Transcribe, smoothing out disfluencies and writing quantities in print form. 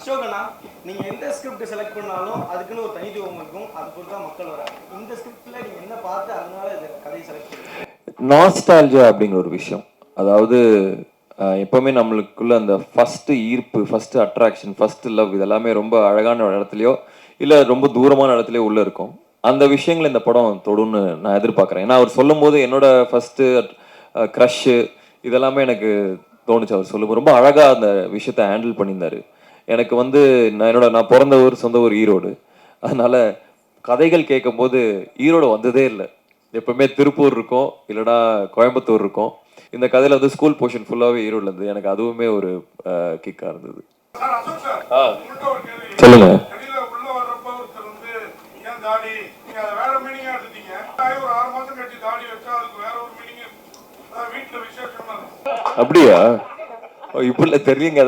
அசோகனா நீங்க எந்த script select பண்ணாலும் அதுக்குன்னு ஒரு தனித்துவம் இருக்கும். அது பொறுத்து தான் மக்கள் வராங்க. இந்த ஸ்கிரிப்ட்ல நீங்க என்ன பார்த்து அதனால இந்த கதையை செலக்ட் பண்ணுங்க? நாஸ்டால்ஜியா அப்படிங்கிற ஒரு விஷயம். அதாவது எப்பவுமே நம்மளுக்குள்ள அந்த ஃபர்ஸ்ட் ஈர்ப்பு, ஃபர்ஸ்ட் அட்ராக்ஷன், ஃபர்ஸ்ட் லவ் இதெல்லாமே ரொம்ப அழகான இடத்துலையோ இல்லை ரொம்ப தூரமான இடத்துலையோ உள்ள இருக்கும். அந்த விஷயங்களை இந்த படம் தொடுன்னு நான் எதிர்பார்க்குறேன். ஏன்னா அவர் சொல்லும் போது என்னோட ஃபர்ஸ்ட் க்ரஷ்ஷு இதெல்லாமே எனக்கு தோணுச்சு. அவர் சொல்லும்போது ரொம்ப அழகாக அந்த விஷயத்தை ஹேண்டில் பண்ணியிருந்தாரு. எனக்கு வந்து நான் பிறந்த ஊர் சொந்த ஊர் ஈரோடு. அதனால கதைகள் கேட்கும்போது ஈரோடு வந்ததே இல்லை. எப்பவுமே திருப்பூர் இருக்கும், இல்லைனா கோயம்புத்தூர் இருக்கும். இந்த கதையில வந்து ஸ்கூல் போர்ஷன் ஃபுல்லாகவே ஈரோடுல இருந்தது. எனக்கு அதுவுமே ஒரு கிக்காக இருந்தது. சொல்லுங்க. அப்படியா? இப்படில தெரியுங்க.